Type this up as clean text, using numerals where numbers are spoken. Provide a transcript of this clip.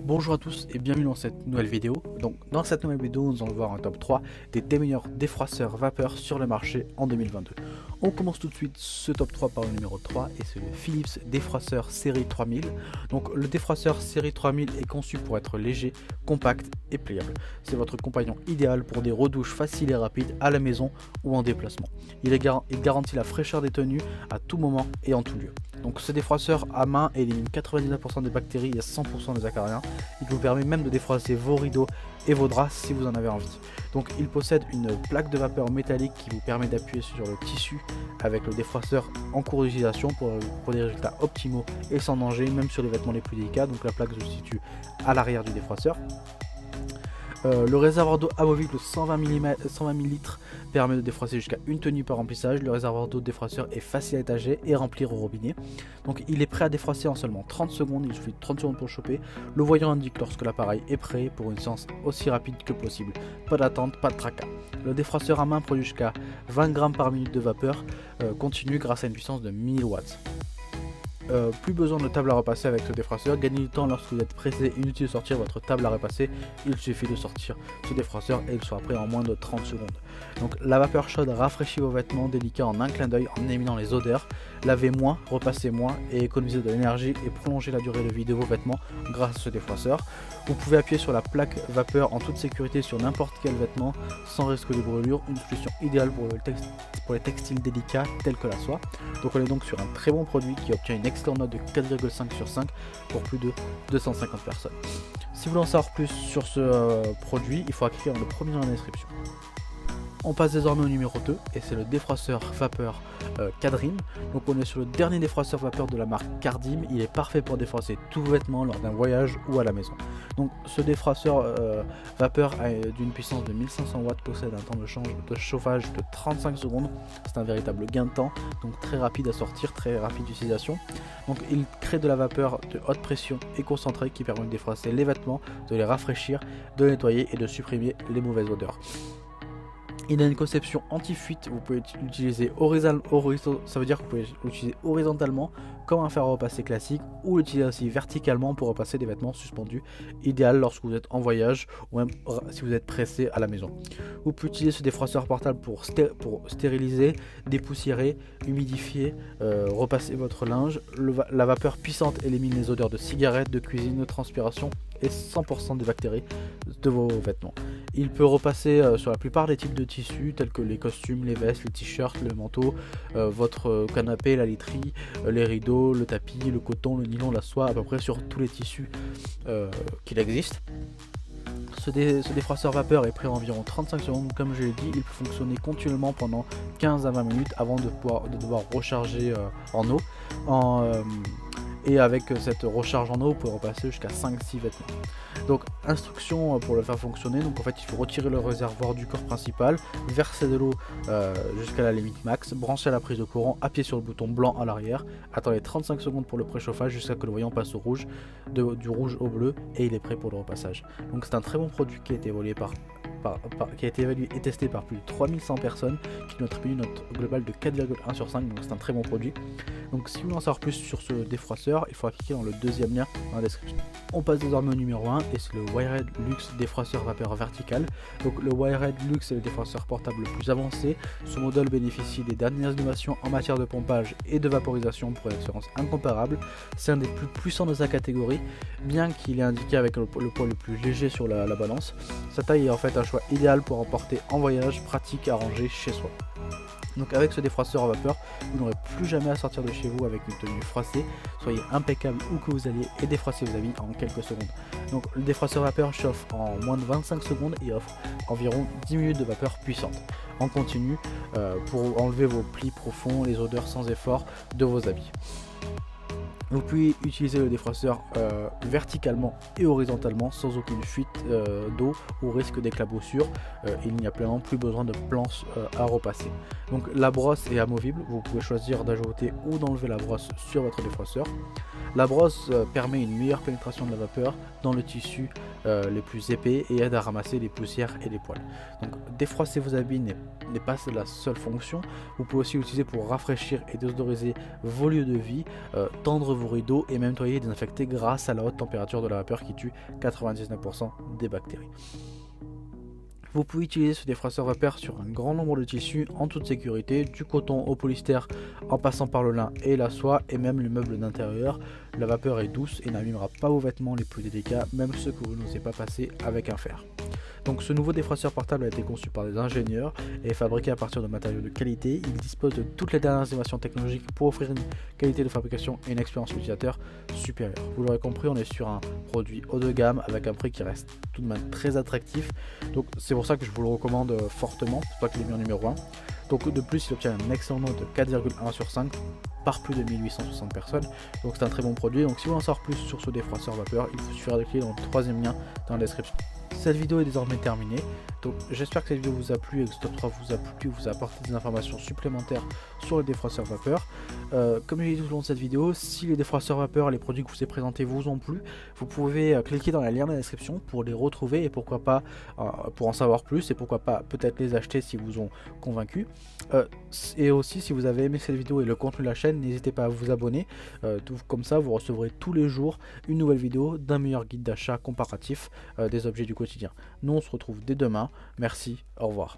Bonjour à tous et bienvenue dans cette nouvelle vidéo. Donc dans cette nouvelle vidéo, nous allons voir un top 3 des meilleurs défroisseurs vapeur sur le marché en 2022. On commence tout de suite ce top 3 par le numéro 3 et c'est le Philips défroisseur série 3000. Donc le défroisseur série 3000 est conçu pour être léger, compact et pliable. C'est votre compagnon idéal pour des redouches faciles et rapides à la maison ou en déplacement. Il garantit la fraîcheur des tenues à tout moment et en tout lieu. Donc ce défroisseur à main élimine 99% des bactéries et 100% des acariens. Il vous permet même de défroisser vos rideaux et vos draps si vous en avez envie. Donc il possède une plaque de vapeur métallique qui vous permet d'appuyer sur le tissu avec le défroisseur en cours d'utilisation pour des résultats optimaux et sans danger, même sur les vêtements les plus délicats. Donc la plaque se situe à l'arrière du défroisseur. Le réservoir d'eau amovible de 120 ml permet de défroisser jusqu'à une tenue par remplissage. Le réservoir d'eau de défroisseur est facile à étager et remplir au robinet. Donc il est prêt à défroisser en seulement 30 secondes, il suffit de 30 secondes pour le choper. Le voyant indique lorsque l'appareil est prêt pour une séance aussi rapide que possible. Pas d'attente, pas de tracas. Le défroisseur à main produit jusqu'à 20 grammes par minute de vapeur continue grâce à une puissance de 1000 watts. Plus besoin de table à repasser avec ce défroisseur. Gagnez du temps lorsque vous êtes pressé, inutile de sortir votre table à repasser. Il suffit de sortir ce défroisseur et il sera prêt en moins de 30 secondes. Donc la vapeur chaude rafraîchit vos vêtements délicats en un clin d'œil en éliminant les odeurs. Lavez moins, repassez moins et économisez de l'énergie et prolongez la durée de vie de vos vêtements grâce à ce défroisseur. Vous pouvez appuyer sur la plaque vapeur en toute sécurité sur n'importe quel vêtement sans risque de brûlure. Une solution idéale pour les textiles délicats tels que la soie. Donc on est donc sur un très bon produit qui obtient une excellente note de 4,5 sur 5 pour plus de 250 personnes. Si vous voulez en savoir plus sur ce produit, il faudra cliquer dans le premier dans la description. On passe désormais au numéro 2 et c'est le défroisseur vapeur Cadrim. Donc on est sur le dernier défroisseur vapeur de la marque Cardim. Il est parfait pour défroisser tous vos vêtements lors d'un voyage ou à la maison. Donc ce défroisseur vapeur d'une puissance de 1500 watts possède un temps de chauffage de 35 secondes. C'est un véritable gain de temps, donc très rapide à sortir, très rapide d'utilisation. Donc il crée de la vapeur de haute pression et concentrée qui permet de défroisser les vêtements, de les rafraîchir, de les nettoyer et de supprimer les mauvaises odeurs. Il a une conception anti-fuite, vous pouvez l'utiliser ça veut dire que vous pouvez l'utiliser horizontalement comme un fer à repasser classique ou l'utiliser aussi verticalement pour repasser des vêtements suspendus, idéal lorsque vous êtes en voyage ou même si vous êtes pressé à la maison. Vous pouvez utiliser ce défroisseur portable pour stériliser, dépoussiérer, humidifier, repasser votre linge. La vapeur puissante élimine les odeurs de cigarettes, de cuisine, de transpiration et 100% des bactéries de vos vêtements. Il peut repasser sur la plupart des types de tissus tels que les costumes, les vestes, les t-shirts, le manteau, votre canapé, la literie, les rideaux, le tapis, le coton, le nylon, la soie, à peu près sur tous les tissus qu'il existe. Ce défroisseur vapeur est prêt en environ 35 secondes. Comme je l'ai dit, il peut fonctionner continuellement pendant 15 à 20 minutes avant de devoir recharger en eau. Et avec cette recharge en eau, vous pouvez repasser jusqu'à 5-6 vêtements. Donc instruction pour le faire fonctionner, donc en fait il faut retirer le réservoir du corps principal, verser de l'eau jusqu'à la limite max, brancher à la prise de courant, appuyer sur le bouton blanc à l'arrière, attendez 35 secondes pour le préchauffage jusqu'à ce que le voyant passe au rouge, du rouge au bleu et il est prêt pour le repassage. Donc c'est un très bon produit qui a été évalué et testé par plus de 3100 personnes qui nous attribuent une note globale de 4,1 sur 5, donc c'est un très bon produit. Donc si vous voulez en savoir plus sur ce défroisseur, il faudra cliquer dans le deuxième lien dans la description. On passe désormais au numéro 1 et c'est le Wired Luxe défroisseur vapeur vertical. Donc le Wired Luxe est le défroisseur portable le plus avancé. Ce modèle bénéficie des dernières innovations en matière de pompage et de vaporisation pour une expérience incomparable. C'est un des plus puissants de sa catégorie, bien qu'il est indiqué avec le poids le plus léger sur la balance. Sa taille est en fait un choix idéal pour emporter en voyage, pratique à ranger chez soi. Donc avec ce défroisseur à vapeur, vous n'aurez plus jamais à sortir de chez vous avec une tenue froissée. Soyez impeccable où que vous alliez et défroissez vos habits en quelques secondes. Donc le défroisseur vapeur chauffe en moins de 25 secondes et offre environ 10 minutes de vapeur puissante en continu pour enlever vos plis profonds, les odeurs sans effort de vos habits. Vous pouvez utiliser le défroisseur verticalement et horizontalement sans aucune fuite d'eau ou risque d'éclaboussure. Il n'y a pleinement plus besoin de planches à repasser. Donc la brosse est amovible, vous pouvez choisir d'ajouter ou d'enlever la brosse sur votre défroisseur. La brosse permet une meilleure pénétration de la vapeur dans le tissu les plus épais et aide à ramasser les poussières et les poils. Donc défroisser vos habits n'est pas la seule fonction, vous pouvez aussi l'utiliser pour rafraîchir et désodoriser vos lieux de vie, tendre vos rideaux et même nettoyer et désinfecter grâce à la haute température de la vapeur qui tue 99% des bactéries. Vous pouvez utiliser ce défroisseur vapeur sur un grand nombre de tissus en toute sécurité, du coton au polyester en passant par le lin et la soie et même les meubles d'intérieur. La vapeur est douce et n'abîmera pas vos vêtements les plus délicats, même ceux que vous n'osez pas passer avec un fer. Donc ce nouveau défroisseur portable a été conçu par des ingénieurs et est fabriqué à partir de matériaux de qualité. Il dispose de toutes les dernières innovations technologiques pour offrir une qualité de fabrication et une expérience utilisateur supérieure. Vous l'aurez compris, on est sur un produit haut de gamme avec un prix qui reste tout de même très attractif. Donc c'est pour ça que je vous le recommande fortement, c'est pour ça qu'il est mis en numéro 1. Donc de plus, il obtient un excellent note de 4,1 sur 5 par plus de 1860 personnes. Donc c'est un très bon produit. Donc si vous voulez en savoir plus sur ce défroisseur vapeur, il vous suffira de cliquer dans le troisième lien dans la description. Cette vidéo est désormais terminée, donc j'espère que cette vidéo vous a plu et que ce top 3 vous a plu, vous a apporté des informations supplémentaires sur le défroisseur vapeur. Comme je l'ai dit tout au long de cette vidéo, si les défroisseurs vapeur, les produits que je vous ai présentés vous ont plu, vous pouvez cliquer dans les liens dans la description pour les retrouver et pourquoi pas pour en savoir plus et pourquoi pas peut-être les acheter si vous ont convaincu. Et aussi si vous avez aimé cette vidéo et le contenu de la chaîne, n'hésitez pas à vous abonner, comme ça vous recevrez tous les jours une nouvelle vidéo d'un meilleur guide d'achat comparatif des objets du quotidien. Nous on se retrouve dès demain, merci, au revoir.